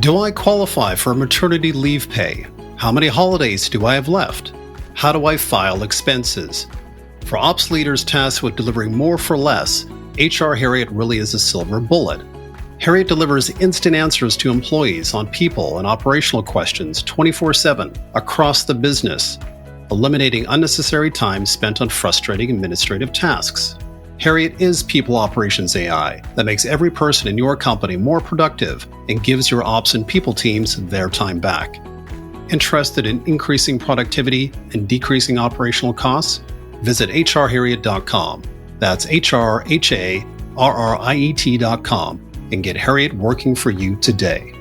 Do I qualify for maternity leave pay? How many holidays do I have left? How do I file expenses? For ops leaders tasked with delivering more for less, HR Harriet really is a silver bullet. Harriet delivers instant answers to employees on people and operational questions 24/7 across the business, eliminating unnecessary time spent on frustrating administrative tasks. Harriet is People Operations AI that makes every person in your company more productive and gives your ops and people teams their time back. Interested in increasing productivity and decreasing operational costs? Visit hrharriet.com. That's hrharriet.com and get Harriet working for you today.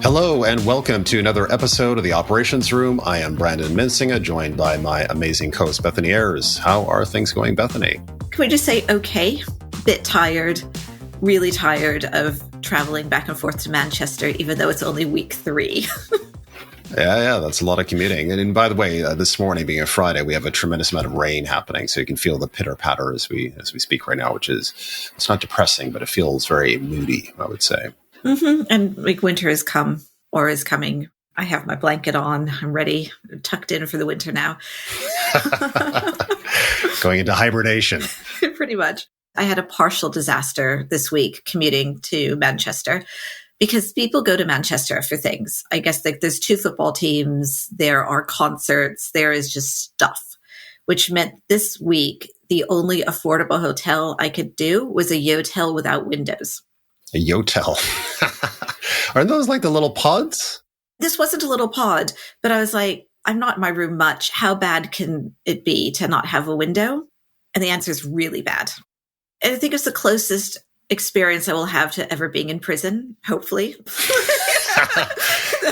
Hello and welcome to another episode of the Operations Room. I am Brandon Minsinger, joined by my amazing co-host Bethany Ayers. How are things going, Bethany? Can we just say okay? Bit tired, really tired of traveling back and forth to Manchester, even though it's only week 3. Yeah, that's a lot of commuting. And by the way, this morning being a Friday, we have a tremendous amount of rain happening, so you can feel the pitter-patter as we speak right now, which is, it's not depressing, but it feels very moody, I would say. Mm-hmm. And like winter has come or is coming. I have my blanket on. I'm ready, tucked in for the winter now. Going into hibernation. Pretty much. I had a partial disaster this week commuting to Manchester because people go to Manchester for things. I guess like there's 2 football teams, there are concerts, there is just stuff, which meant this week the only affordable hotel I could do was a yotel without windows. A yotel. Aren't those like the little pods? This wasn't a little pod, but I was like, I'm not in my room much. How bad can it be to not have a window? And the answer is really bad. And I think it's the closest experience I will have to ever being in prison, hopefully.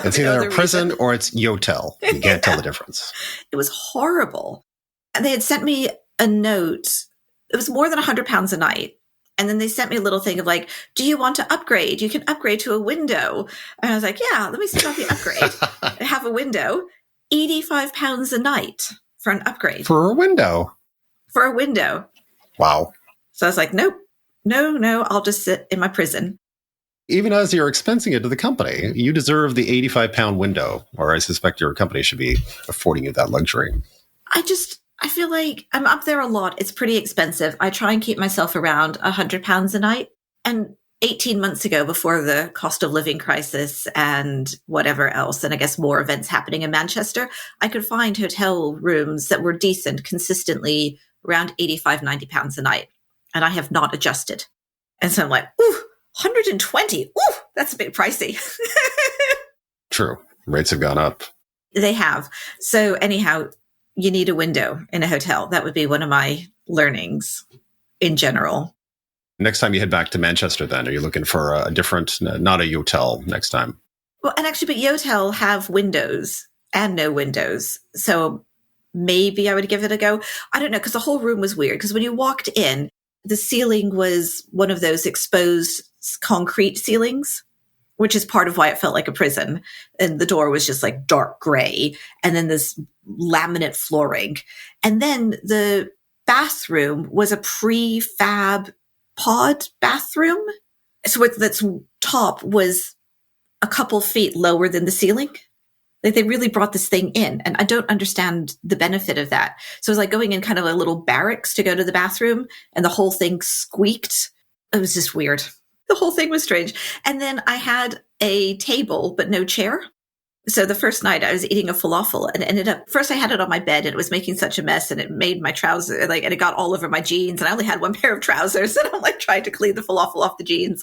It's either a prison or it's yotel. You can't tell the difference. It was horrible. And they had sent me a note. It was more than £100 a night. And then they sent me a little thing of like, do you want to upgrade? You can upgrade to a window. And I was like, yeah, let me see about the upgrade. I have a window. £85 a night for an upgrade. For a window? For a window. Wow. So I was like, nope, no, I'll just sit in my prison. Even as you're expensing it to the company, you deserve the £85 window, or I suspect your company should be affording you that luxury. I feel like I'm up there a lot. It's pretty expensive. I try and keep myself around £100 a night. And 18 months ago, before the cost of living crisis and whatever else, and I guess more events happening in Manchester, I could find hotel rooms that were decent consistently around £85, £90 a night. And I have not adjusted. And so I'm like, ooh, 120. Ooh, that's a bit pricey. True. Rates have gone up. They have. So anyhow, you need a window in a hotel. That would be one of my learnings in general. Next time you head back to Manchester, then, are you looking for a different, not a yotel next time? Well, and actually, but yotel have windows and no windows. So maybe I would give it a go. I don't know, because the whole room was weird. Because when you walked in, the ceiling was one of those exposed concrete ceilings, which is part of why it felt like a prison. And the door was just like dark gray. And then this laminate flooring. And then the bathroom was a prefab pod bathroom. So that's top was a couple feet lower than the ceiling. Like they really brought this thing in. And I don't understand the benefit of that. So it was like going in kind of a little barracks to go to the bathroom. And the whole thing squeaked. It was just weird. The whole thing was strange. And then I had a table, but no chair. So the first night I was eating a falafel and ended up, first I had it on my bed and it was making such a mess and it made my trousers, and it got all over my jeans and I only had one pair of trousers and I'm like trying to clean the falafel off the jeans.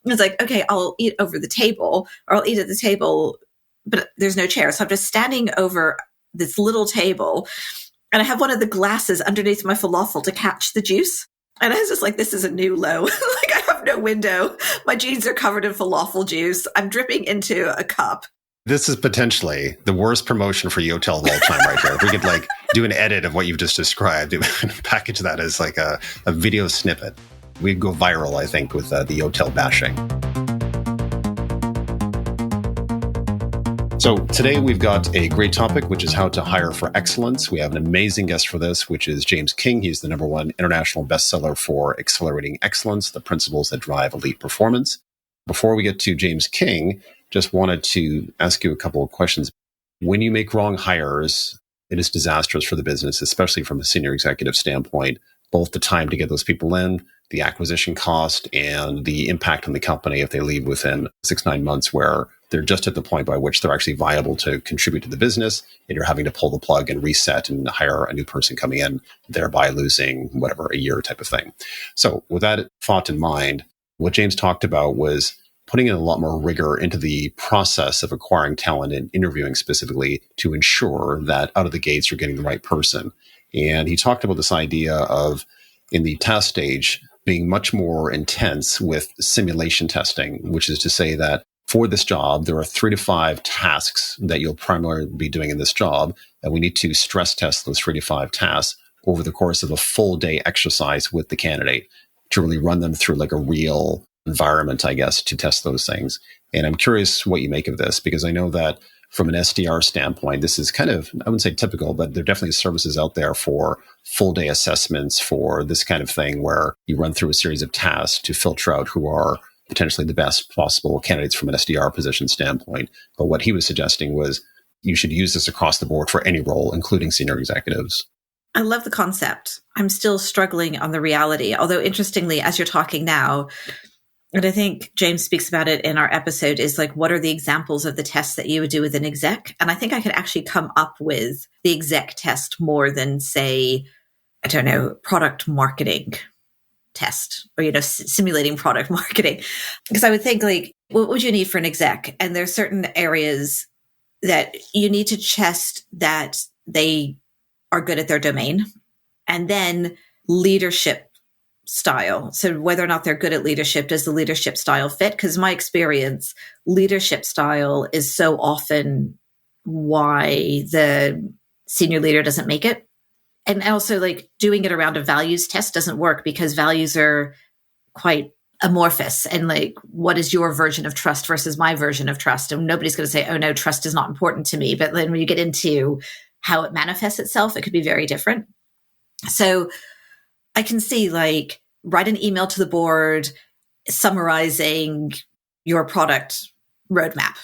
It was like, okay, I'll eat over the table or I'll eat at the table, but there's no chair. So I'm just standing over this little table and I have one of the glasses underneath my falafel to catch the juice. And I was just like, this is a new low. Like I have no window. My jeans are covered in falafel juice. I'm dripping into a cup. This is potentially the worst promotion for yotel of all time right here. If we could do an edit of what you've just described and package that as like a video snippet, we'd go viral, I think, with the yotel bashing. So today we've got a great topic, which is how to hire for excellence. We have an amazing guest for this, which is James King. He's the #1 international bestseller for Accelerating Excellence, the Principles That Drive Elite Performance. Before we get to James King, just wanted to ask you a couple of questions. When you make wrong hires, it is disastrous for the business, especially from a senior executive standpoint, both the time to get those people in, the acquisition cost, and the impact on the company if they leave within 6-9 months, where they're just at the point by which they're actually viable to contribute to the business, and you're having to pull the plug and reset and hire a new person coming in, thereby losing whatever, a year type of thing. So with that thought in mind, what James talked about was putting in a lot more rigor into the process of acquiring talent and interviewing specifically to ensure that out of the gates you're getting the right person. And he talked about this idea of, in the task stage, being much more intense with simulation testing, which is to say that for this job, there are 3 to 5 tasks that you'll primarily be doing in this job, and we need to stress test those 3 to 5 tasks over the course of a full day exercise with the candidate to really run them through like a real environment, I guess, to test those things. And I'm curious what you make of this, because I know that from an SDR standpoint, this is kind of, I wouldn't say typical, but there are definitely services out there for full day assessments for this kind of thing, where you run through a series of tasks to filter out who are potentially the best possible candidates from an SDR position standpoint. But what he was suggesting was you should use this across the board for any role, including senior executives. I love the concept. I'm still struggling on the reality. Although interestingly, as you're talking now, and I think James speaks about it in our episode, is like, what are the examples of the tests that you would do with an exec? And I think I could actually come up with the exec test more than, say, I don't know, product marketing test, or, simulating product marketing. Because I would think, like, what would you need for an exec? And there's certain areas that you need to test that they are good at their domain. And then leadership style. So whether or not they're good at leadership, does the leadership style fit? Because my experience, leadership style is so often why the senior leader doesn't make it. And also, like, doing it around a values test doesn't work, because values are quite amorphous. And like, what is your version of trust versus my version of trust? And nobody's going to say, oh no, trust is not important to me. But then when you get into how it manifests itself, it could be very different. So I can see, like, write an email to the board summarizing your product roadmap.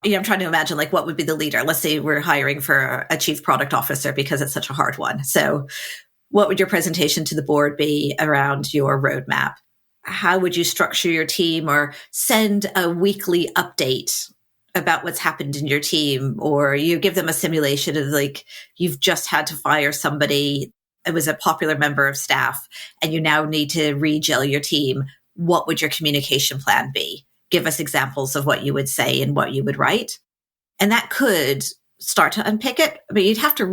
I'm trying to imagine, like, what would be the leader? Let's say we're hiring for a chief product officer, because it's such a hard one. So what would your presentation to the board be around your roadmap? How would you structure your team, or send a weekly update about what's happened in your team? Or you give them a simulation of, like, you've just had to fire somebody. It was a popular member of staff, and you now need to re-gel your team. What would your communication plan be? Give us examples of what you would say and what you would write. And that could start to unpick it. But you'd have to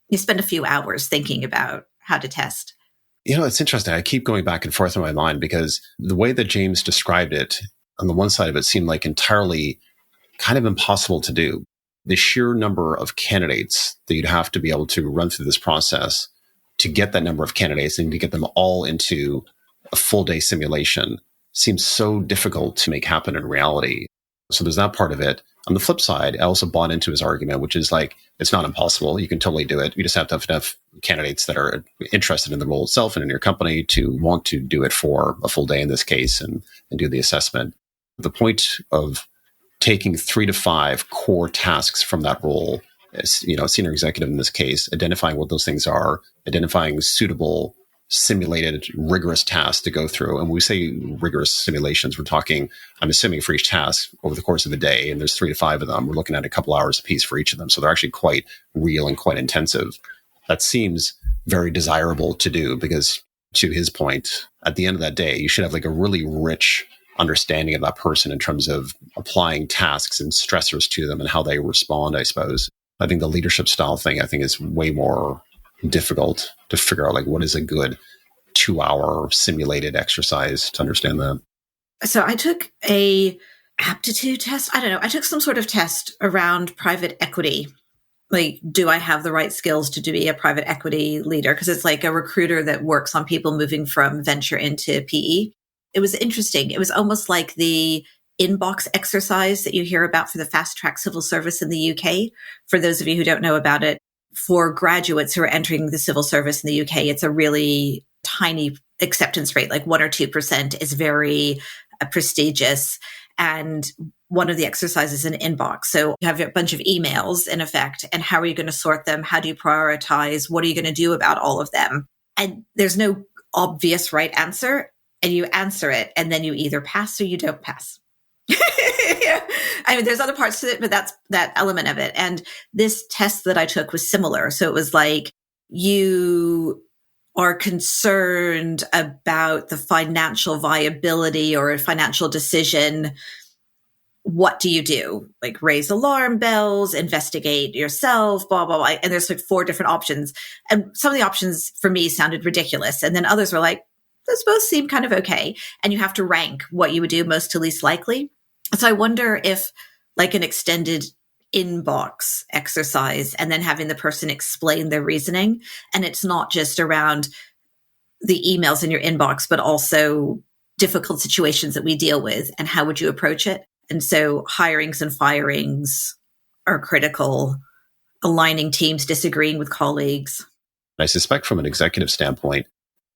you spend a few hours thinking about how to test. It's interesting. I keep going back and forth in my mind, because the way that James described it, on the one side of it, seemed like entirely kind of impossible to do. The sheer number of candidates that you'd have to be able to run through this process to get that number of candidates and to get them all into a full day simulation seems so difficult to make happen in reality. So there's that part of it. On the flip side, I also bought into his argument, which is like, it's not impossible. You can totally do it. You just have to have enough candidates that are interested in the role itself and in your company to want to do it for a full day in this case, and do the assessment. The point of taking 3 to 5 core tasks from that role, as, a senior executive in this case, identifying what those things are, identifying suitable, simulated, rigorous tasks to go through. And when we say rigorous simulations, we're talking, I'm assuming, for each task over the course of the day, and there's 3 to 5 of them, we're looking at a couple hours a piece for each of them. So they're actually quite real and quite intensive. That seems very desirable to do, because, to his point, at the end of that day, you should have like a really rich understanding of that person in terms of applying tasks and stressors to them and how they respond, I suppose. I think the leadership style thing, I think, is way more difficult to figure out, like, what is a good 2-hour simulated exercise to understand that. So I took a aptitude test. I don't know. I took some sort of test around private equity. Like, do I have the right skills to be a private equity leader? Because it's like a recruiter that works on people moving from venture into PE. It was interesting. It was almost like the inbox exercise that you hear about for the fast track civil service in the UK. For those of you who don't know about it, for graduates who are entering the civil service in the UK, it's a really tiny acceptance rate, like 1 or 2% is very prestigious. And one of the exercises is an inbox. So you have a bunch of emails in effect, and how are you going to sort them? How do you prioritize? What are you going to do about all of them? And there's no obvious right answer, and you answer it, and then you either pass or you don't pass. Yeah. I mean, there's other parts to it, but that's that element of it. And this test that I took was similar. So it was like, you are concerned about the financial viability or a financial decision. What do you do? Like raise alarm bells, investigate yourself, blah, blah, blah. And there's like 4 different options. And some of the options for me sounded ridiculous. And then others were like, those both seem kind of okay. And you have to rank what you would do most to least likely. So I wonder if like an extended inbox exercise and then having the person explain their reasoning. And it's not just around the emails in your inbox, but also difficult situations that we deal with and how would you approach it? And so hirings and firings are critical, aligning teams, disagreeing with colleagues. I suspect from an executive standpoint,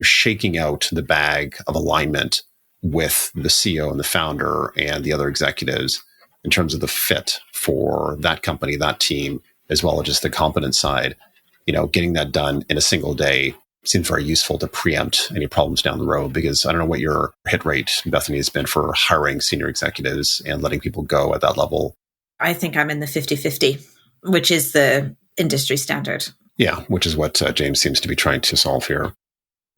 shaking out the bag of alignment with the CEO and the founder and the other executives in terms of the fit for that company, that team, as well as just the competence side, getting that done in a single day seems very useful to preempt any problems down the road, because I don't know what your hit rate, Bethany, has been for hiring senior executives and letting people go at that level. I think I'm in the 50-50, which is the industry standard. Yeah, which is what James seems to be trying to solve here.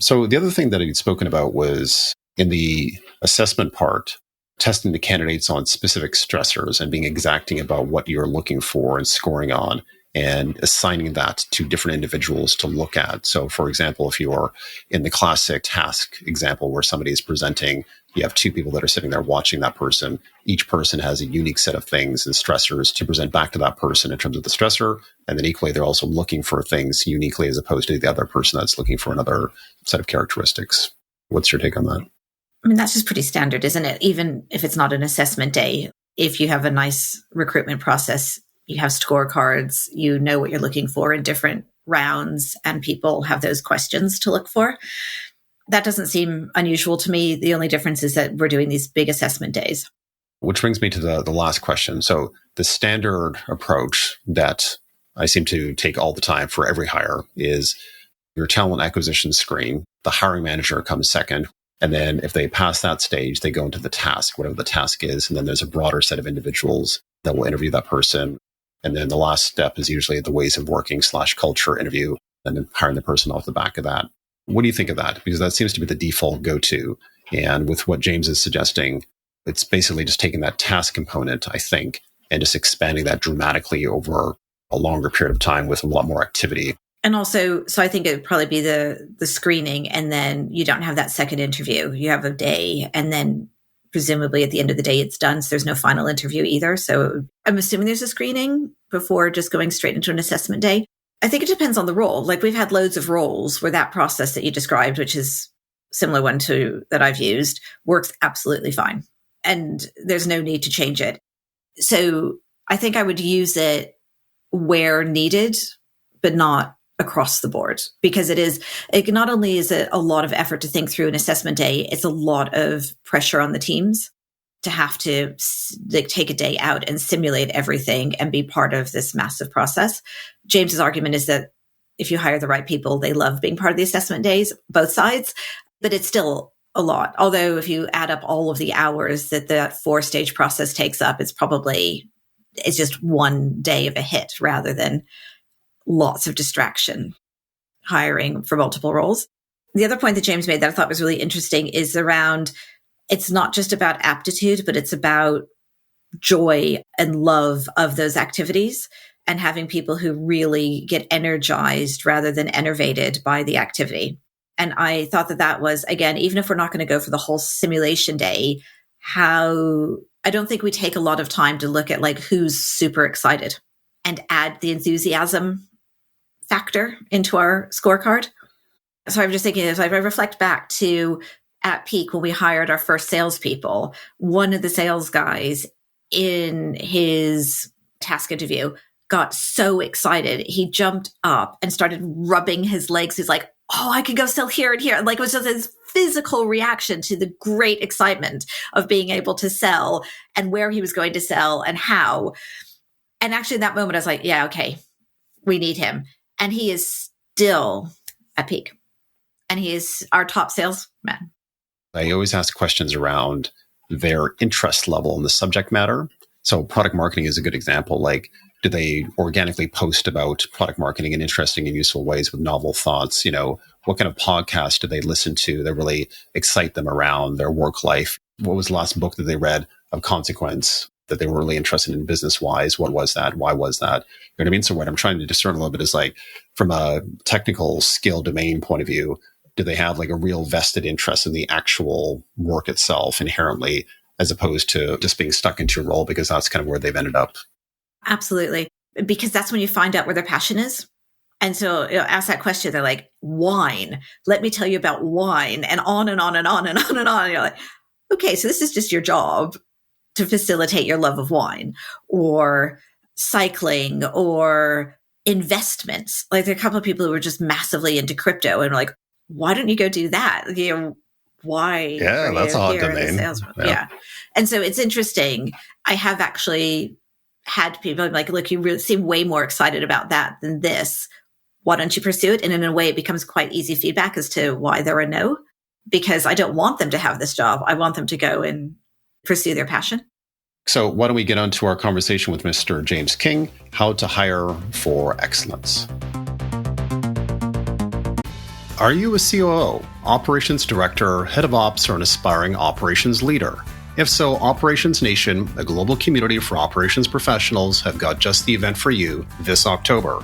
So the other thing that he'd spoken about was in the assessment part, testing the candidates on specific stressors and being exacting about what you're looking for and scoring on, and assigning that to different individuals to look at. So, for example, if you're in the classic task example where somebody is presenting, you have 2 people that are sitting there watching that person. Each person has a unique set of things and stressors to present back to that person in terms of the stressor. And then equally, they're also looking for things uniquely as opposed to the other person that's looking for another set of characteristics. What's your take on that? I mean, that's just pretty standard, isn't it? Even if it's not an assessment day, if you have a nice recruitment process, you have scorecards, you know what you're looking for in different rounds, and people have those questions to look for. That doesn't seem unusual to me. The only difference is that we're doing these big assessment days. Which brings me to the last question. So the standard approach that I seem to take all the time for every hire is your talent acquisition screen. The hiring manager comes second. And then if they pass that stage, they go into the task, whatever the task is. And then there's a broader set of individuals that will interview that person. And then the last step is usually the ways of working / culture interview, and then hiring the person off the back of that. What do you think of that? Because that seems to be the default go-to. And with what James is suggesting, it's basically just taking that task component, I think, and just expanding that dramatically over a longer period of time with a lot more activity. And also, so I think it would probably be the screening, and then you don't have that second interview. You have a day, and then presumably at the end of the day, it's done. So there's no final interview either. So I'm assuming there's a screening before just going straight into an assessment day. I think it depends on the role. Like we've had loads of roles where that process that you described, which is similar one to that I've used, works absolutely fine. And there's no need to change it. So I think I would use it where needed, but not across the board, because it not only is it a lot of effort to think through an assessment day, it's a lot of pressure on the teams to have to take a day out and simulate everything and be part of this massive process. James's argument is that if you hire the right people, they love being part of the assessment days, both sides, but it's still a lot. Although if you add up all of the hours that 4-stage process takes up, it's just one day of a hit rather than lots of distraction hiring for multiple roles. The other point that James made that I thought was really interesting is around, it's not just about aptitude, but it's about joy and love of those activities, and having people who really get energized rather than enervated by the activity. And I thought that was, again, even if we're not going to go for the whole simulation day, I don't think we take a lot of time to look at like who's super excited and add the enthusiasm factor into our scorecard. So I'm just thinking, as I reflect back to at Peak, when we hired our first salespeople, one of the sales guys in his task interview got so excited. He jumped up and started rubbing his legs. He's like, oh, I could go sell here and here. Like, it was just his physical reaction to the great excitement of being able to sell and where he was going to sell and how. And actually, in that moment, I was like, yeah, okay, we need him. And he is still at Peak. And he is our top salesman. I always ask questions around their interest level in the subject matter. So product marketing is a good example. Like, do they organically post about product marketing in interesting and useful ways with novel thoughts? You know, what kind of podcasts do they listen to that really excite them around their work life? What was the last book that they read of consequence that they were really interested in business wise? What was that? Why was that? You know what I mean? So what I'm trying to discern a little bit is like, from a technical skill domain point of view, do they have like a real vested interest in the actual work itself inherently, as opposed to just being stuck into a role because that's kind of where they've ended up? Absolutely. Because that's when you find out where their passion is. And so, ask that question. They're like, wine. Let me tell you about wine, and on and on and on and on and on. And you're like, okay, so this is just your job to facilitate your love of wine, or cycling, or investments. Like, there are a couple of people who were just massively into crypto and were like, why don't you go do that? You know, why? Yeah, that's a hot domain. Yeah. And so it's interesting. I have actually had people like, look, you really seem way more excited about that than this. Why don't you pursue it? And in a way, it becomes quite easy feedback as to why they're a no, because I don't want them to have this job. I want them to go and pursue their passion. So why don't we get on to our conversation with Mr. James King, how to hire for excellence. Are you a COO, operations director, head of ops, or an aspiring operations leader? If so, Operations Nation, a global community for operations professionals, have got just the event for you this October.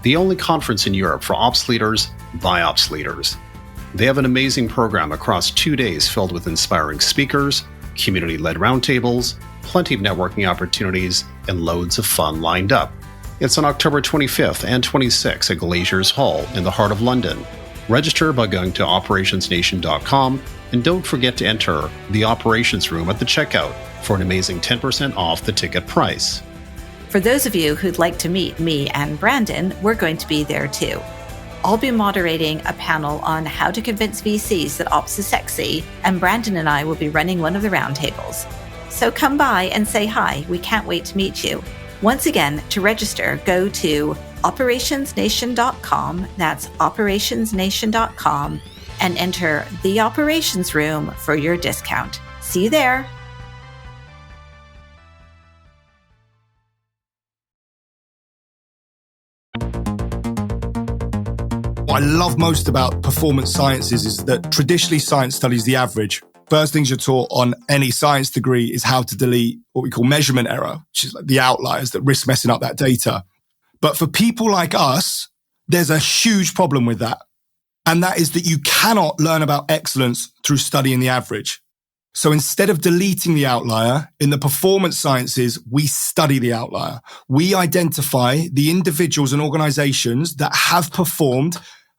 The only conference in Europe for ops leaders by ops leaders. They have an amazing program across 2 days filled with inspiring speakers, community-led roundtables, plenty of networking opportunities, and loads of fun lined up. It's on October 25th and 26th at Glaziers Hall in the heart of London. Register by going to operationsnation.com, and don't forget to enter the operations room at the checkout for an amazing 10% off the ticket price. For those of you who'd like to meet me and Brandon, we're going to be there too. I'll be moderating a panel on how to convince VCs that ops is sexy, and Brandon and I will be running one of the roundtables. So come by and say hi. We can't wait to meet you. Once again, to register, go to operationsnation.com. That's operationsnation.com, and enter the operations room for your discount. See you there. What I love most about performance sciences is that traditionally science studies the average. First things you're taught on any science degree is how to delete what we call measurement error, which is like the outliers that risk messing up that data. But for people like us, there's a huge problem with that. And that is that you cannot learn about excellence through studying the average. So instead of deleting the outlier, in the performance sciences, we study the outlier. We identify the individuals and organizations that have performed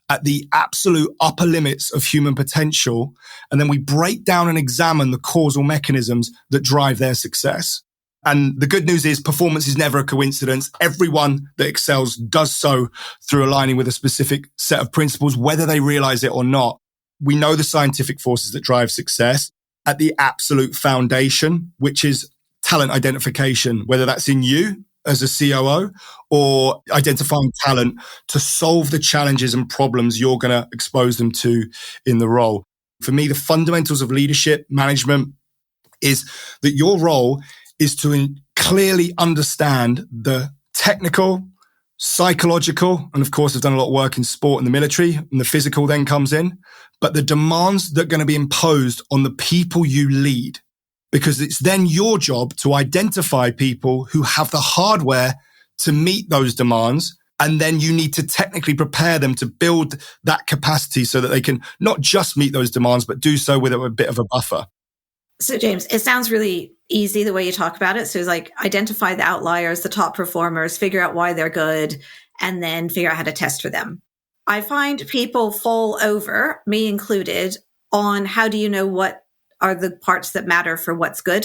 at the absolute upper limits of human potential. And then we break down and examine the causal mechanisms that drive their success. And the good news is performance is never a coincidence. Everyone that excels does so through aligning with a specific set of principles, whether they realize it or not. We know the scientific forces that drive success at the absolute foundation, which is talent identification, whether that's in you as a COO or identifying talent to solve the challenges and problems you're going to expose them to in the role. For me, the fundamentals of leadership management is that your role is to clearly understand the technical, psychological, and of course, I've done a lot of work in sport and the military, and the physical then comes in, but the demands that are going to be imposed on the people you lead, because it's then your job to identify people who have the hardware to meet those demands. And then you need to technically prepare them to build that capacity so that they can not just meet those demands, but do so with a bit of a buffer. So James, it sounds really easy the way you talk about it. So it's like identify the outliers, the top performers, figure out why they're good, and then figure out how to test for them. I find people fall over, me included, on how do you know what are the parts that matter for what's good.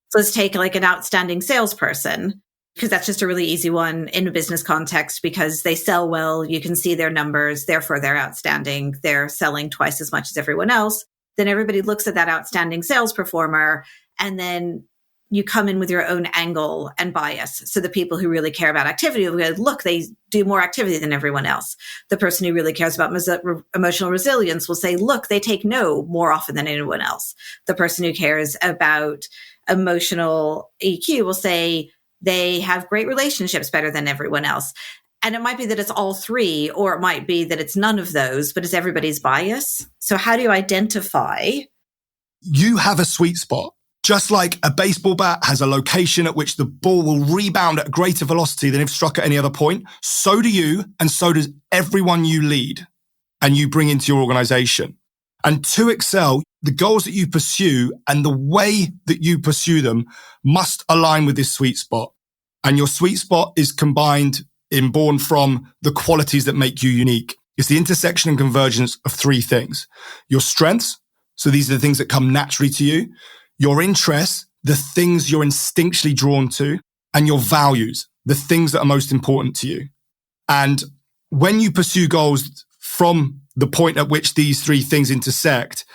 So let's take like an outstanding salesperson, because that's just a really easy one in a business context because they sell well. You can see their numbers. Therefore, they're outstanding. They're selling twice as much as everyone else. Then everybody looks at that outstanding sales performer, and then you come in with your own angle and bias. So the people who really care about activity will go, look, they do more activity than everyone else. The person who really cares about emotional resilience will say, look, they take no more often than anyone else. The person who cares about emotional EQ will say they have great relationships better than everyone else. And it might be that it's all three, or it might be that it's none of those, but it's everybody's bias. So how do you identify? You have a sweet spot. Just like a baseball bat has a location at which the ball will rebound at greater velocity than if struck at any other point, so do you, and so does everyone you lead and you bring into your organization. And to excel, the goals that you pursue and the way that you pursue them must align with this sweet spot. And your sweet spot is born from the qualities that make you unique. It's the intersection and convergence of three things. Your strengths, so these are the things that come naturally to you. Your interests, the things you're instinctually drawn to, and your values, the things that are most important to you. And when you pursue goals from the point at which these three things intersect,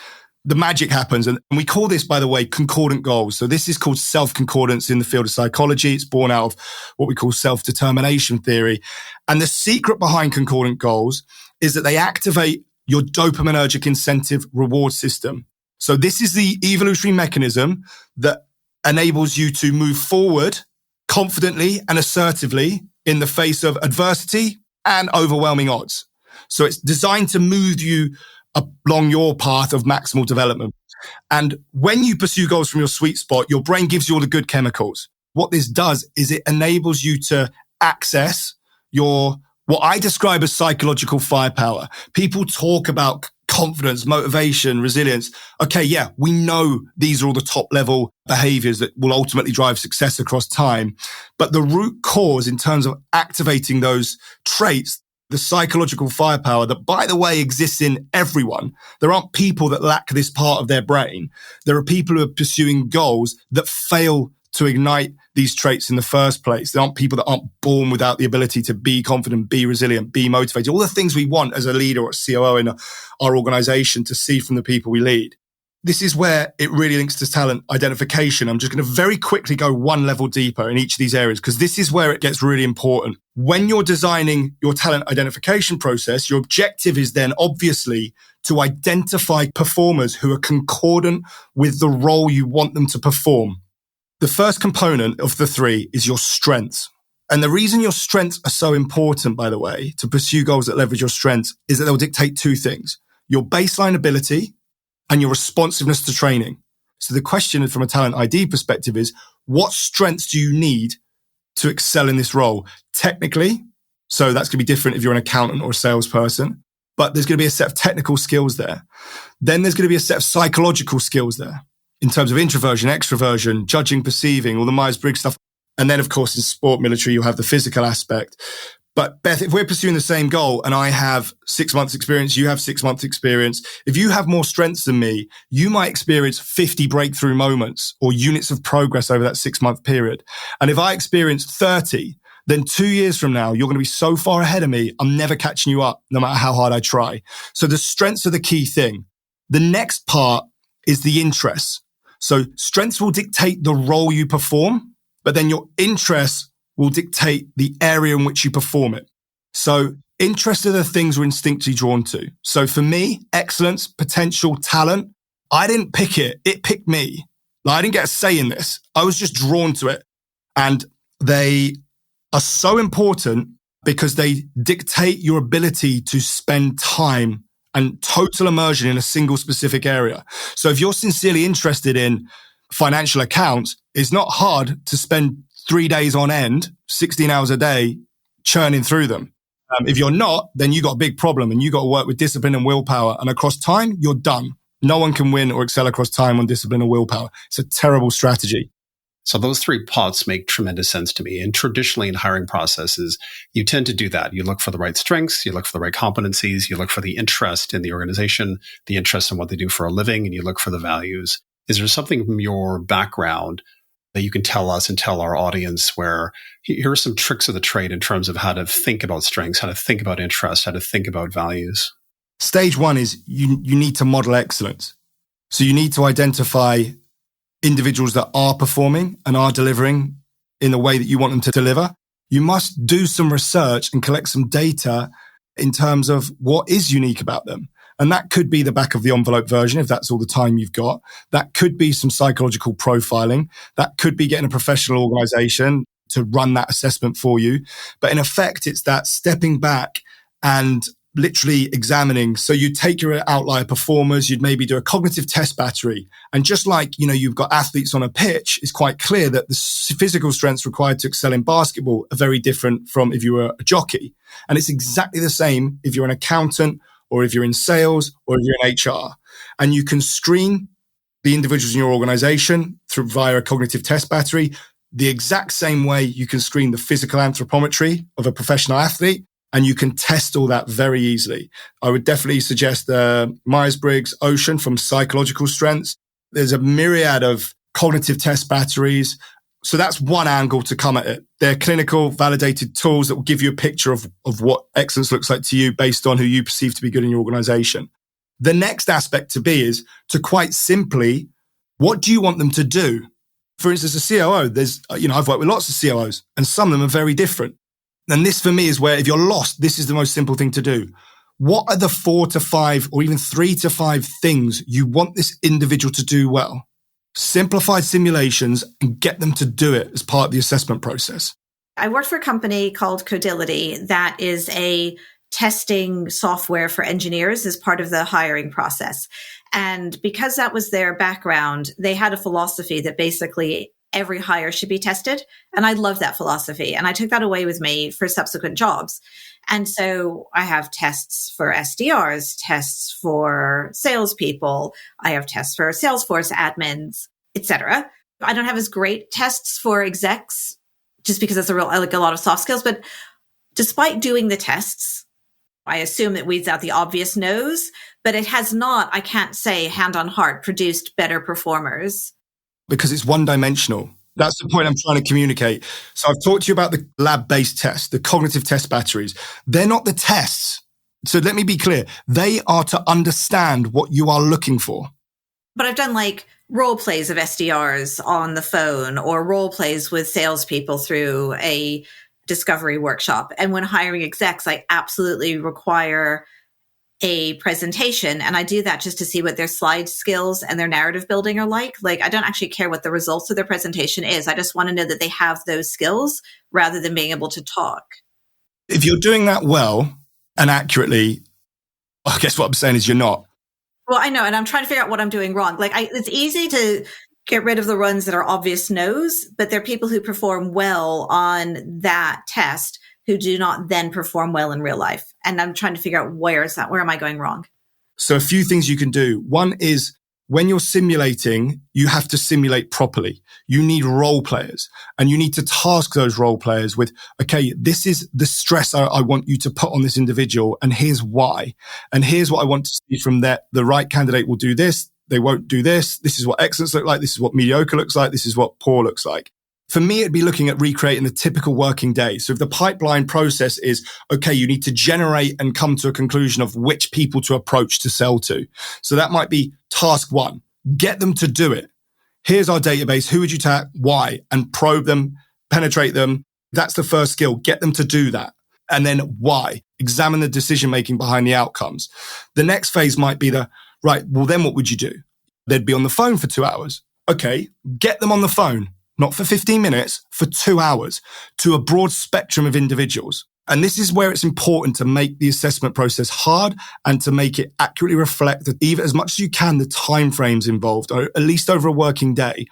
the magic happens. And we call this, by the way, concordant goals. So this is called self-concordance in the field of psychology. It's born out of what we call self-determination theory. And the secret behind concordant goals is that they activate your dopaminergic incentive reward system. So this is the evolutionary mechanism that enables you to move forward confidently and assertively in the face of adversity and overwhelming odds. So it's designed to move you along your path of maximal development. And when you pursue goals from your sweet spot, your brain gives you all the good chemicals. What this does is it enables you to access what I describe as psychological firepower. People talk about confidence, motivation, resilience. Okay, yeah, we know these are all the top level behaviors that will ultimately drive success across time. But the root cause in terms of activating those traits, the psychological firepower that, by the way, exists in everyone. There aren't people that lack this part of their brain. There are people who are pursuing goals that fail to ignite these traits in the first place. There aren't people that aren't born without the ability to be confident, be resilient, be motivated. All the things we want as a leader or a COO in our organization to see from the people we lead. This is where it really links to talent identification. I'm just going to very quickly go one level deeper in each of these areas, because this is where it gets really important. When you're designing your talent identification process, your objective is then obviously to identify performers who are concordant with the role you want them to perform. The first component of the three is your strengths. And the reason your strengths are so important, by the way, to pursue goals that leverage your strengths is that they'll dictate two things: your baseline ability and your responsiveness to training. So the question from a talent ID perspective is, what strengths do you need to excel in this role? Technically, so that's going to be different if you're an accountant or a salesperson, but there's going to be a set of technical skills there. Then there's going to be a set of psychological skills there in terms of introversion, extroversion, judging, perceiving, all the Myers-Briggs stuff. And then, of course, in sport, military, you have the physical aspect. But Beth, if we're pursuing the same goal and I have 6 months experience, you have 6 months experience, if you have more strengths than me, you might experience 50 breakthrough moments or units of progress over that 6 month period. And if I experience 30, then 2 years from now, you're going to be so far ahead of me, I'm never catching you up, no matter how hard I try. So the strengths are the key thing. The next part is the interests. So strengths will dictate the role you perform, but then your interests will dictate the area in which you perform it. So interests are the things we're instinctively drawn to. So for me, excellence, potential, talent, I didn't pick it. It picked me. I didn't get a say in this. I was just drawn to it. And they are so important because they dictate your ability to spend time and total immersion in a single specific area. So if you're sincerely interested in financial accounts, it's not hard to spend 3 days on end, 16 hours a day, churning through them. If you're not, then you got a big problem and you got to work with discipline and willpower. And across time, you're done. No one can win or excel across time on discipline or willpower. It's a terrible strategy. So those three pots make tremendous sense to me. And traditionally in hiring processes, you tend to do that. You look for the right strengths, you look for the right competencies, you look for the interest in the organization, the interest in what they do for a living, and you look for the values. Is there something from your background that you can tell us and tell our audience where here are some tricks of the trade in terms of how to think about strengths, how to think about interest, how to think about values? Stage one is you need to model excellence. So you need to identify individuals that are performing and are delivering in the way that you want them to deliver. You must do some research and collect some data in terms of what is unique about them. And that could be the back of the envelope version, if that's all the time you've got. That could be some psychological profiling. That could be getting a professional organization to run that assessment for you. But in effect, it's that stepping back and literally examining. So you take your outlier performers, you'd maybe do a cognitive test battery. And just like, you've got athletes on a pitch, it's quite clear that the physical strengths required to excel in basketball are very different from if you were a jockey. And it's exactly the same if you're an accountant or if you're in sales or if you're in HR. And you can screen the individuals in your organization via a cognitive test battery the exact same way you can screen the physical anthropometry of a professional athlete. And you can test all that very easily. I would definitely suggest Myers-Briggs Ocean from Psychological Strengths. There's a myriad of cognitive test batteries. So that's one angle to come at it. They're clinical, validated tools that will give you a picture of what excellence looks like to you based on who you perceive to be good in your organization. The next aspect to be is to quite simply, what do you want them to do? For instance, a COO, I've worked with lots of COOs and some of them are very different. And this for me is where if you're lost, this is the most simple thing to do. What are the 4 to 5 or even 3 to 5 things you want this individual to do well? Simplified simulations and get them to do it as part of the assessment process. I worked for a company called Codility that is a testing software for engineers as part of the hiring process. And because that was their background, they had a philosophy that basically every hire should be tested. And I love that philosophy. And I took that away with me for subsequent jobs. And so I have tests for SDRs, tests for salespeople. I have tests for Salesforce admins, etc. I don't have as great tests for execs just because I like a lot of soft skills. But despite doing the tests, I assume it weeds out the obvious no's, but it has not, I can't say hand on heart, produced better performers. Because it's one-dimensional. That's the point I'm trying to communicate. So I've talked to you about the lab-based tests, the cognitive test batteries. They're not the tests. So let me be clear. They are to understand what you are looking for. But I've done like role plays of SDRs on the phone or role plays with salespeople through a discovery workshop. And when hiring execs, I absolutely require a presentation. And I do that just to see what their slide skills and their narrative building are like. Like, I don't actually care what the results of their presentation is. I just want to know that they have those skills rather than being able to talk. If you're doing that well and accurately, I guess what I'm saying is you're not. Well, I know. And I'm trying to figure out what I'm doing wrong. Like, it's easy to get rid of the runs that are obvious no's, but there are people who perform well on that test who do not then perform well in real life. And I'm trying to figure out where am I going wrong? So a few things you can do. One is when you're simulating, you have to simulate properly. You need role players and you need to task those role players with, okay, this is the stress I want you to put on this individual. And here's why. And here's what I want to see from that. The right candidate will do this. They won't do this. This is what excellence looks like. This is what mediocre looks like. This is what poor looks like. For me, it'd be looking at recreating the typical working day. So if the pipeline process is, okay, you need to generate and come to a conclusion of which people to approach to sell to. So that might be task 1. Get them to do it. Here's our database. Who would you tag? Why? And probe them, penetrate them. That's the first skill. Get them to do that. And then why? Examine the decision-making behind the outcomes. The next phase might be right, well, then what would you do? They'd be on the phone for 2 hours. Okay, get them on the phone. Not for 15 minutes, for 2 hours, to a broad spectrum of individuals. And this is where it's important to make the assessment process hard and to make it accurately reflect that even as much as you can, the timeframes involved, or at least over a working day.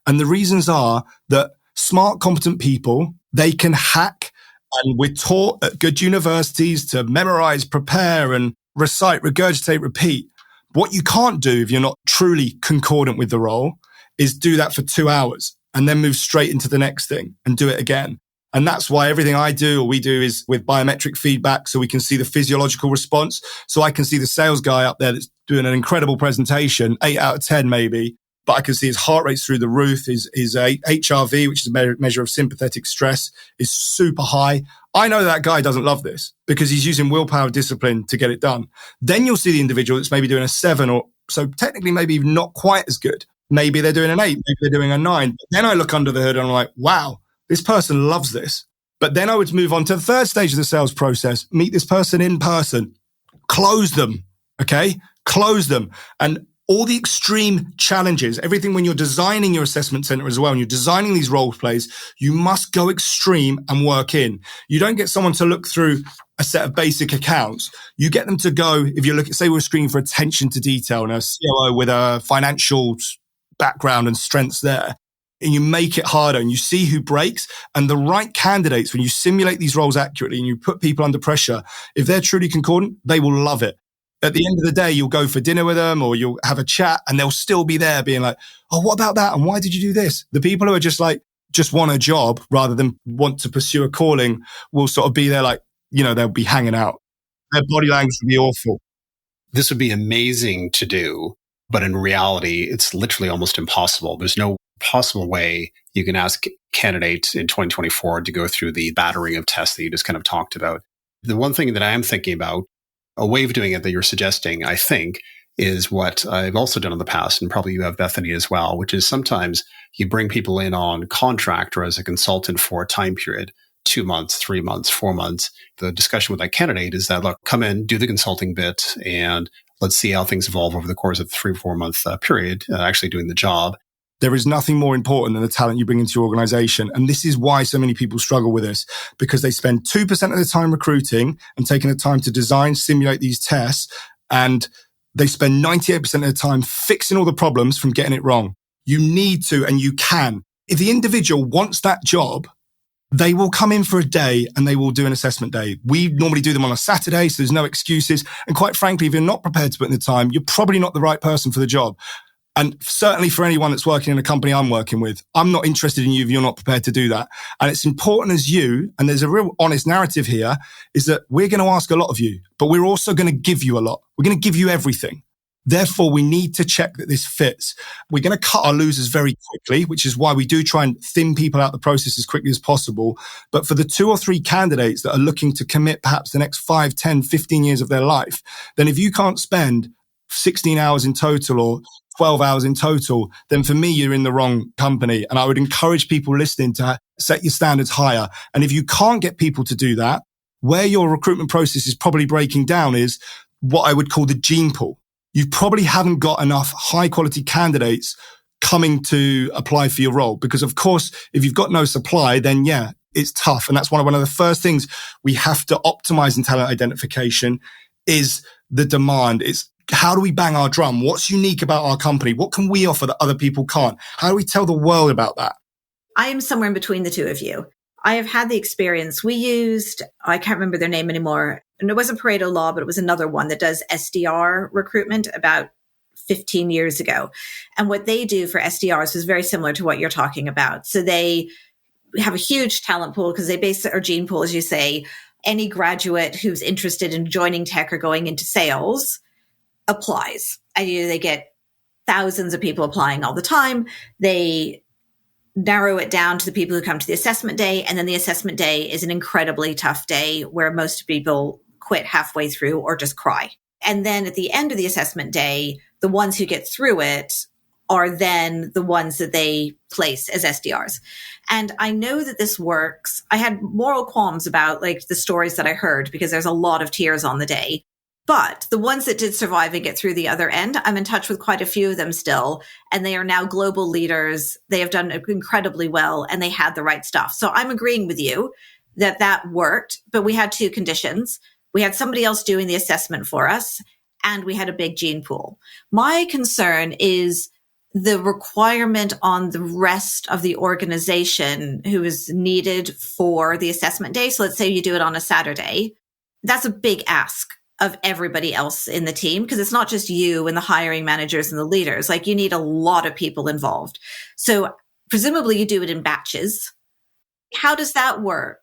And the reasons are that smart, competent people, they can hack, and we're taught at good universities to memorize, prepare, and recite, regurgitate, repeat. What you can't do if you're not truly concordant with the role is do that for 2 hours. and then move straight into the next thing and do it again. And that's why everything I do or we do is with biometric feedback, so we can see the physiological response. So I can see the sales guy up there that's doing an incredible presentation, 8 out of 10 maybe, but I can see his heart rate's through the roof. His HRV, which is a measure of sympathetic stress, is super high. I know that guy doesn't love this because he's using willpower discipline to get it done. Then you'll see the individual that's maybe doing a 7 or so technically maybe not quite as good. Maybe they're doing an 8, maybe they're doing a 9. But then I look under the hood and I'm like, wow, this person loves this. But then I would move on to the third stage of the sales process, meet this person in person, close them, okay? Close them. And all the extreme challenges, everything when you're designing your assessment center as well, and you're designing these role plays, you must go extreme and work in. You don't get someone to look through a set of basic accounts. You get them to go, if you're looking, say we're screening for attention to detail and a COO with a financial background and strengths there, and you make it harder and you see who breaks, and the right candidates, when you simulate these roles accurately and you put people under pressure, if they're truly concordant, they will love it. At the end of the day, you'll go for dinner with them or you'll have a chat and they'll still be there being like, oh, what about that? And why did you do this? The people who are just want a job rather than want to pursue a calling will sort of be there like, they'll be hanging out. Their body language would be awful. This would be amazing to do, but in reality, it's literally almost impossible. There's no possible way you can ask candidates in 2024 to go through the battering of tests that you just kind of talked about. The one thing that I am thinking about, a way of doing it that you're suggesting, I think, is what I've also done in the past, and probably you have, Bethany, as well, which is sometimes you bring people in on contract or as a consultant for a time period, 2 months, 3 months, 4 months. The discussion with that candidate is that, look, come in, do the consulting bit, and let's see how things evolve over the course of the 3 or 4 month period, actually doing the job. There is nothing more important than the talent you bring into your organization. And this is why so many people struggle with this, because they spend 2% of the time recruiting and taking the time to design, simulate these tests. And they spend 98% of the time fixing all the problems from getting it wrong. You need to, and you can. If the individual wants that job, they will come in for a day and they will do an assessment day. We normally do them on a Saturday, so there's no excuses. And quite frankly, if you're not prepared to put in the time, you're probably not the right person for the job. And certainly for anyone that's working in a company I'm working with, I'm not interested in you if you're not prepared to do that. And it's important as you, and there's a real honest narrative here, is that we're going to ask a lot of you, but we're also going to give you a lot. We're going to give you everything. Therefore, we need to check that this fits. We're going to cut our losers very quickly, which is why we do try and thin people out the process as quickly as possible. But for the 2 or 3 candidates that are looking to commit perhaps the next 5, 10, 15 years of their life, then if you can't spend 16 hours in total or 12 hours in total, then for me, you're in the wrong company. And I would encourage people listening to set your standards higher. And if you can't get people to do that, where your recruitment process is probably breaking down is what I would call the gene pool. You probably haven't got enough high quality candidates coming to apply for your role. Because of course, if you've got no supply, then yeah, it's tough. And that's one of the first things we have to optimize in talent identification is the demand. It's how do we bang our drum? What's unique about our company? What can we offer that other people can't? How do we tell the world about that? I am somewhere in between the two of you. I have had the experience. We used, I can't remember their name anymore, and it wasn't Pareto Law, but it was another one that does SDR recruitment about 15 years ago. And what they do for SDRs is very similar to what you're talking about. So they have a huge talent pool because they base their gene pool, as you say, any graduate who's interested in joining tech or going into sales applies. And they get thousands of people applying all the time. They narrow it down to the people who come to the assessment day. And then the assessment day is an incredibly tough day where most people quit halfway through or just cry. And then at the end of the assessment day, the ones who get through it are then the ones that they place as SDRs. And I know that this works. I had moral qualms about the stories that I heard because there's a lot of tears on the day. But the ones that did survive and get through the other end, I'm in touch with quite a few of them still, and they are now global leaders. They have done incredibly well, and they had the right stuff. So I'm agreeing with you that that worked, but we had 2 conditions. We had somebody else doing the assessment for us, and we had a big gene pool. My concern is the requirement on the rest of the organization who is needed for the assessment day. So let's say you do it on a Saturday. That's a big ask of everybody else in the team, because it's not just you and the hiring managers and the leaders. You need a lot of people involved. So presumably you do it in batches. How does that work?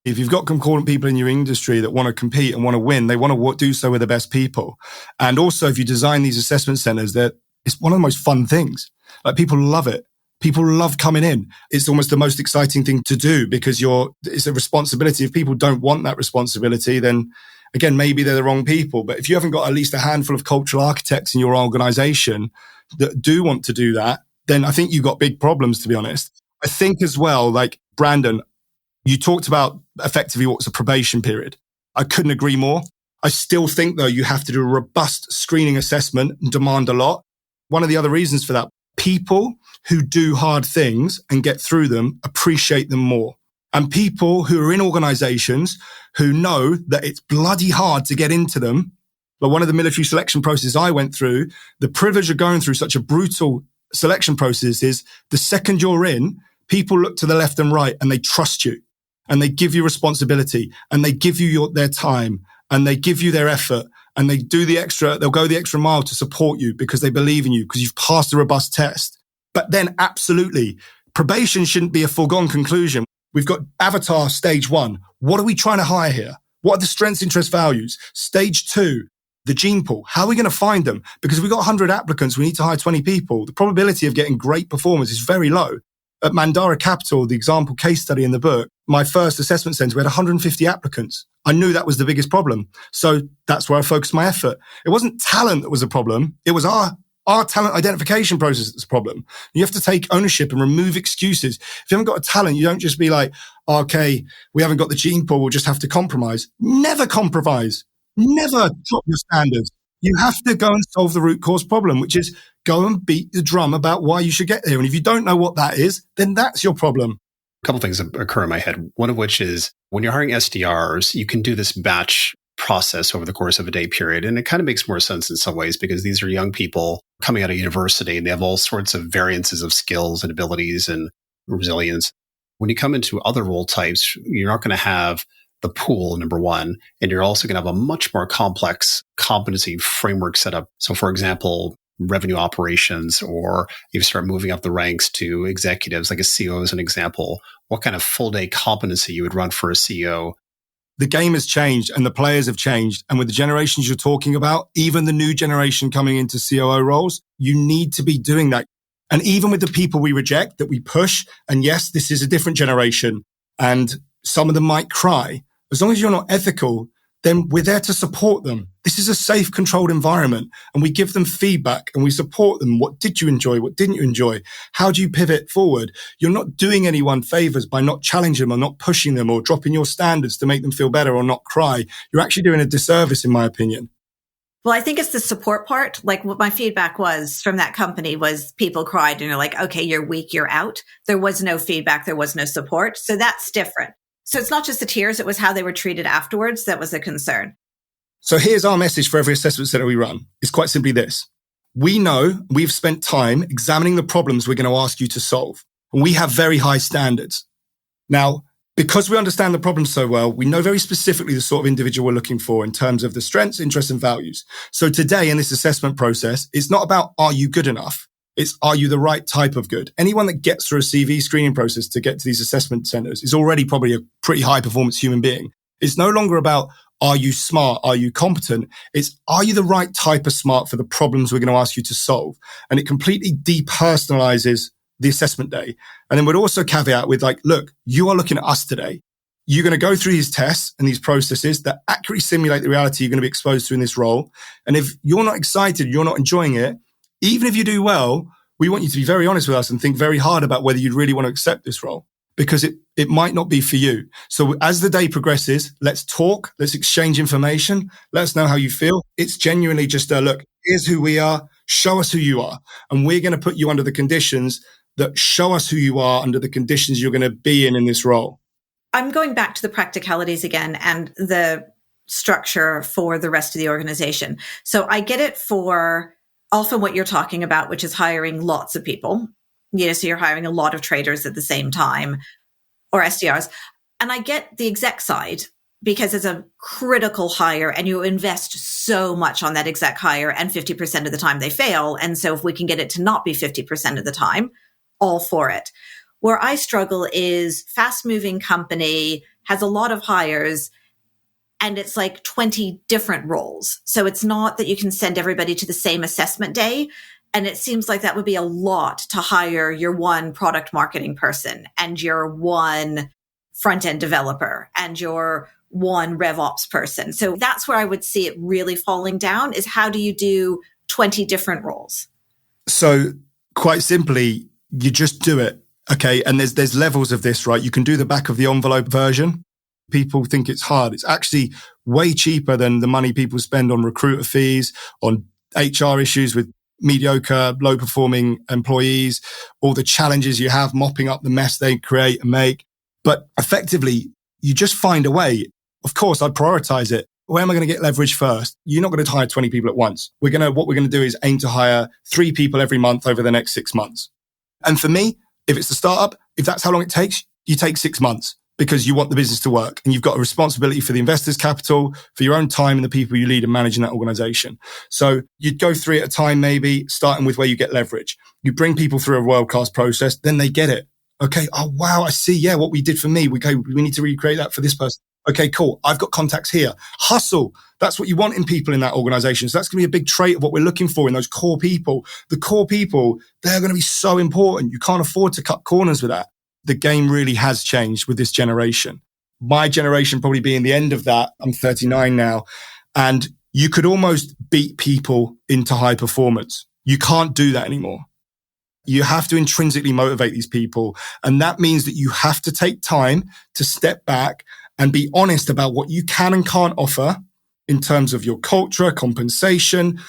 If you've got concordant people in your industry that want to compete and want to win, they want to do so with the best people. And also, if you design these assessment centers, it's one of the most fun things. Like, people love it. People love coming in. It's almost the most exciting thing to do because it's a responsibility. If people don't want that responsibility, then again, maybe they're the wrong people. But if you haven't got at least a handful of cultural architects in your organization that do want to do that, then I think you've got big problems, to be honest. I think as well, like Brandon, you talked about effectively what's a probation period. I couldn't agree more. I still think, though, you have to do a robust screening assessment and demand a lot. One of the other reasons for that, people who do hard things and get through them appreciate them more. And people who are in organizations who know that it's bloody hard to get into them. But one of the military selection processes I went through, the privilege of going through such a brutal selection process is the second you're in, people look to the left and right and they trust you and they give you responsibility and they give you their time and they give you their effort and they'll go the extra mile to support you because they believe in you because you've passed a robust test. But then absolutely, probation shouldn't be a foregone conclusion. We've got Avatar stage 1. What are we trying to hire here? What are the strengths, interests, values? Stage 2, the gene pool. How are we going to find them? Because if we've got 100 applicants, we need to hire 20 people. The probability of getting great performers is very low. At Mandara Capital, the example case study in the book, my first assessment center, we had 150 applicants. I knew that was the biggest problem. So that's where I focused my effort. It wasn't talent that was a problem. It was our talent identification process that's a problem. You have to take ownership and remove excuses. If you haven't got a talent, you don't just be like, okay, we haven't got the gene pool, we'll just have to compromise. Never compromise. Never drop your standards. You have to go and solve the root cause problem, which is go and beat the drum about why you should get there. And if you don't know what that is, then that's your problem. A couple of things occur in my head. One of which is when you're hiring SDRs, you can do this batch process over the course of a day period. And it kind of makes more sense in some ways because these are young people coming out of university and they have all sorts of variances of skills and abilities and resilience. When you come into other role types, you're not going to have the pool, number one, and you're also going to have a much more complex competency framework set up. So, for example, revenue operations, or you start moving up the ranks to executives, like a CEO as an example, what kind of full day competency you would run for a CEO. The game has changed and the players have changed. And with the generations you're talking about, even the new generation coming into COO roles, you need to be doing that. And even with the people we reject, that we push, and yes, this is a different generation and some of them might cry. As long as you're not ethical, then we're there to support them. This is a safe, controlled environment, and we give them feedback and we support them. What did you enjoy? What didn't you enjoy? How do you pivot forward? You're not doing anyone favors by not challenging them or not pushing them or dropping your standards to make them feel better or not cry. You're actually doing a disservice, in my opinion. Well, I think it's the support part. Like what my feedback was from that company was people cried and you're like, okay, you're weak, you're out. There was no feedback. There was no support. So that's different. So it's not just the tears, it was how they were treated afterwards that was a concern. So here's our message for every assessment center we run. It's quite simply this. We know we've spent time examining the problems we're going to ask you to solve. And we have very high standards. Now, because we understand the problem so well, we know very specifically the sort of individual we're looking for in terms of the strengths, interests, and values. So today in this assessment process, it's not about are you good enough? It's, are you the right type of good? Anyone that gets through a CV screening process to get to these assessment centers is already probably a pretty high performance human being. It's no longer about, are you smart? Are you competent? It's, are you the right type of smart for the problems we're going to ask you to solve? And it completely depersonalizes the assessment day. And then we'd also caveat with like, look, you are looking at us today. You're going to go through these tests and these processes that accurately simulate the reality you're going to be exposed to in this role. And if you're not excited, you're not enjoying it, even if you do well, we want you to be very honest with us and think very hard about whether you'd really want to accept this role, because it might not be for you. So as the day progresses, let's talk, let's exchange information, let us know how you feel. It's genuinely just a look, here's who we are, show us who you are. And we're going to put you under the conditions that show us who you are under the conditions you're going to be in this role. I'm going back to the practicalities again and the structure for the rest of the organization. So I get it for often what you're talking about, which is hiring lots of people. So you're hiring a lot of traders at the same time, or SDRs. And I get the exec side because it's a critical hire and you invest so much on that exec hire and 50% of the time they fail. And so if we can get it to not be 50% of the time, all for it. Where I struggle is fast moving company has a lot of hires and it's like 20 different roles. So it's not that you can send everybody to the same assessment day. And it seems like that would be a lot to hire your one product marketing person and your one front end developer and your one RevOps person. So that's where I would see it really falling down is how do you do 20 different roles? So quite simply, you just do it. Okay. And there's levels of this, right? You can do the back of the envelope version. People think it's hard. It's actually way cheaper than the money people spend on recruiter fees, on HR issues with mediocre, low performing employees, all the challenges you have mopping up the mess they create and make. But effectively, you just find a way. Of course, I'd prioritize it. Where am I going to get leverage first? You're not going to hire 20 people at once. What we're going to do is aim to hire 3 people every month over the next 6 months. And for me, if it's a startup, if that's how long it takes, you take 6 months because you want the business to work and you've got a responsibility for the investors' capital, for your own time and the people you lead and manage in that organization. So you'd go 3 at a time, maybe starting with where you get leverage. You bring people through a world-class process, then they get it. Okay. Oh, wow. I see. Yeah. What we did for me. We need to recreate that for this person. Okay, cool. I've got contacts here. Hustle. That's what you want in people in that organization. So that's going to be a big trait of what we're looking for in those core people. The core people, they're going to be so important. You can't afford to cut corners with that. The game really has changed with this generation. My generation probably being the end of that. I'm 39 now. And you could almost beat people into high performance. You can't do that anymore. You have to intrinsically motivate these people. And that means that you have to take time to step back and be honest about what you can and can't offer in terms of your culture, compensation,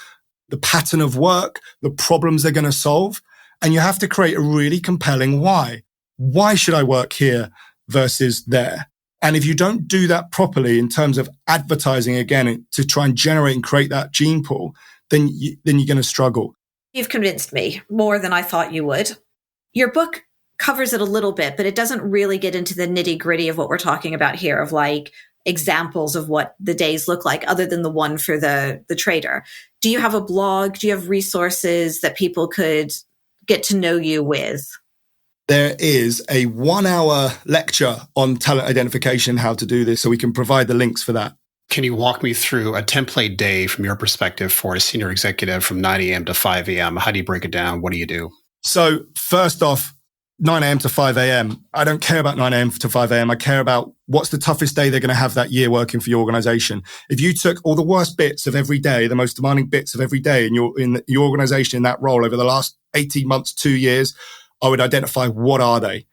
the pattern of work, the problems they're going to solve. And you have to create a really compelling why. Why should I work here versus there? And if you don't do that properly in terms of advertising, again, to try and generate and create that gene pool, then you're going to struggle. You've convinced me more than I thought you would. Your book covers it a little bit, but it doesn't really get into the nitty gritty of what we're talking about here of like examples of what the days look like other than the one for the trader. Do you have a blog? Do you have resources that people could get to know you with? There is a 1-hour lecture on talent identification and how to do this. So we can provide the links for that. Can you walk me through a template day from your perspective for a senior executive from 9 a.m. to 5 a.m.? How do you break it down? What do you do? So first off, 9 a.m. to 5 a.m. I don't care about 9 a.m. to 5 a.m. I care about what's the toughest day they're going to have that year working for your organization. If you took all the worst bits of every day, the most demanding bits of every day in your organization in that role over the last 18 months, 2 years, I would identify what are they.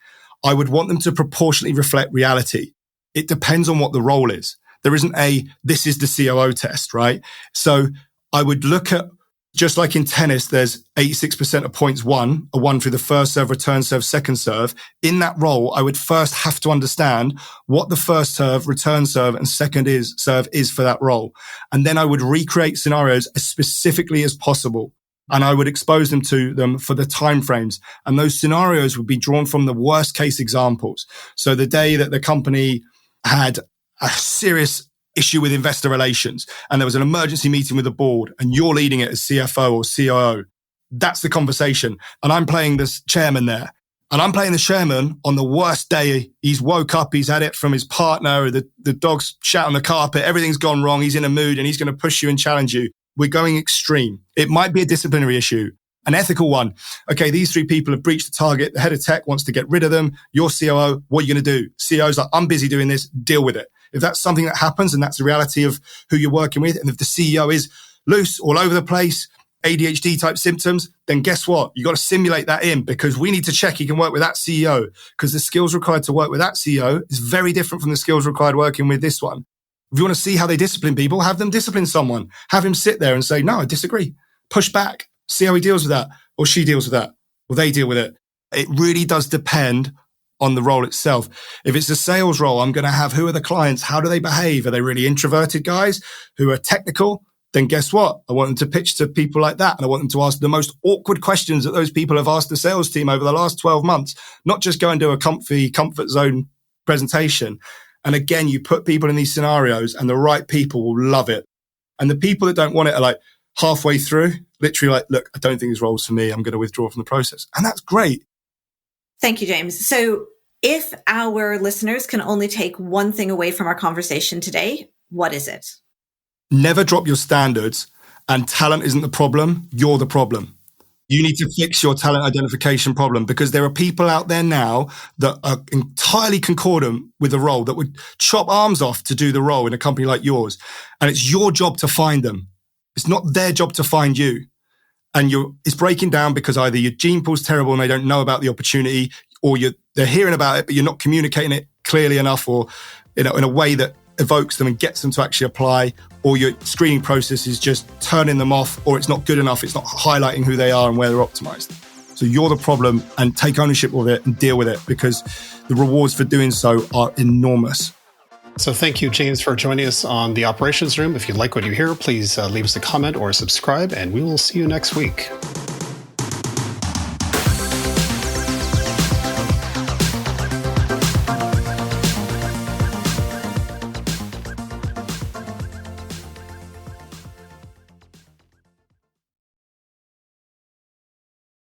I would want them to proportionally reflect reality. It depends on what the role is. There isn't this is the COO test, right? So I would look at, just like in tennis, there's 86% of points won, are won through the first serve, return serve, second serve. In that role, I would first have to understand what the first serve, return serve, and second serve is for that role. And then I would recreate scenarios as specifically as possible. And I would expose them to them for the timeframes. And those scenarios would be drawn from the worst case examples. So the day that the company had a serious issue with investor relations and there was an emergency meeting with the board and you're leading it as CFO or COO, that's the conversation. And I'm playing this chairman there. And I'm playing the chairman on the worst day. He's woke up, he's had it from his partner, the dog's shat on the carpet, everything's gone wrong, he's in a mood and he's going to push you and challenge you. We're going extreme. It might be a disciplinary issue, an ethical one. Okay, these 3 people have breached the target. The head of tech wants to get rid of them. Your COO, what are you going to do? COO's like, I'm busy doing this, deal with it. If that's something that happens and that's the reality of who you're working with, and if the CEO is loose, all over the place, ADHD type symptoms, then guess what? You got to simulate that in because we need to check he can work with that CEO because the skills required to work with that CEO is very different from the skills required working with this one. If you want to see how they discipline people, have them discipline someone. Have him sit there and say, no, I disagree. Push back. See how he deals with that or she deals with that or they deal with it. It really does depend on the role itself. If it's a sales role, I'm going to have who are the clients? How do they behave? Are they really introverted guys who are technical? Then guess what? I want them to pitch to people like that. And I want them to ask the most awkward questions that those people have asked the sales team over the last 12 months, not just go and do a comfort zone presentation. And again, you put people in these scenarios and the right people will love it. And the people that don't want it are like halfway through, literally like, look, I don't think this role's for me. I'm going to withdraw from the process. And that's great. Thank you, James. So if our listeners can only take one thing away from our conversation today, what is it? Never drop your standards, and talent isn't the problem. You're the problem. You need to fix your talent identification problem, because there are people out there now that are entirely concordant with the role, that would chop arms off to do the role in a company like yours. And it's your job to find them. It's not their job to find you. And it's breaking down because either your gene pool's terrible and they don't know about the opportunity, or they're hearing about it, but you're not communicating it clearly enough, or in a way that evokes them and gets them to actually apply, or your screening process is just turning them off, or it's not good enough. It's not highlighting who they are and where they're optimized. So you're the problem, and take ownership of it and deal with it, because the rewards for doing so are enormous. So thank you, James, for joining us on the Operations Room. If you like what you hear, please leave us a comment or subscribe, and we will see you next week.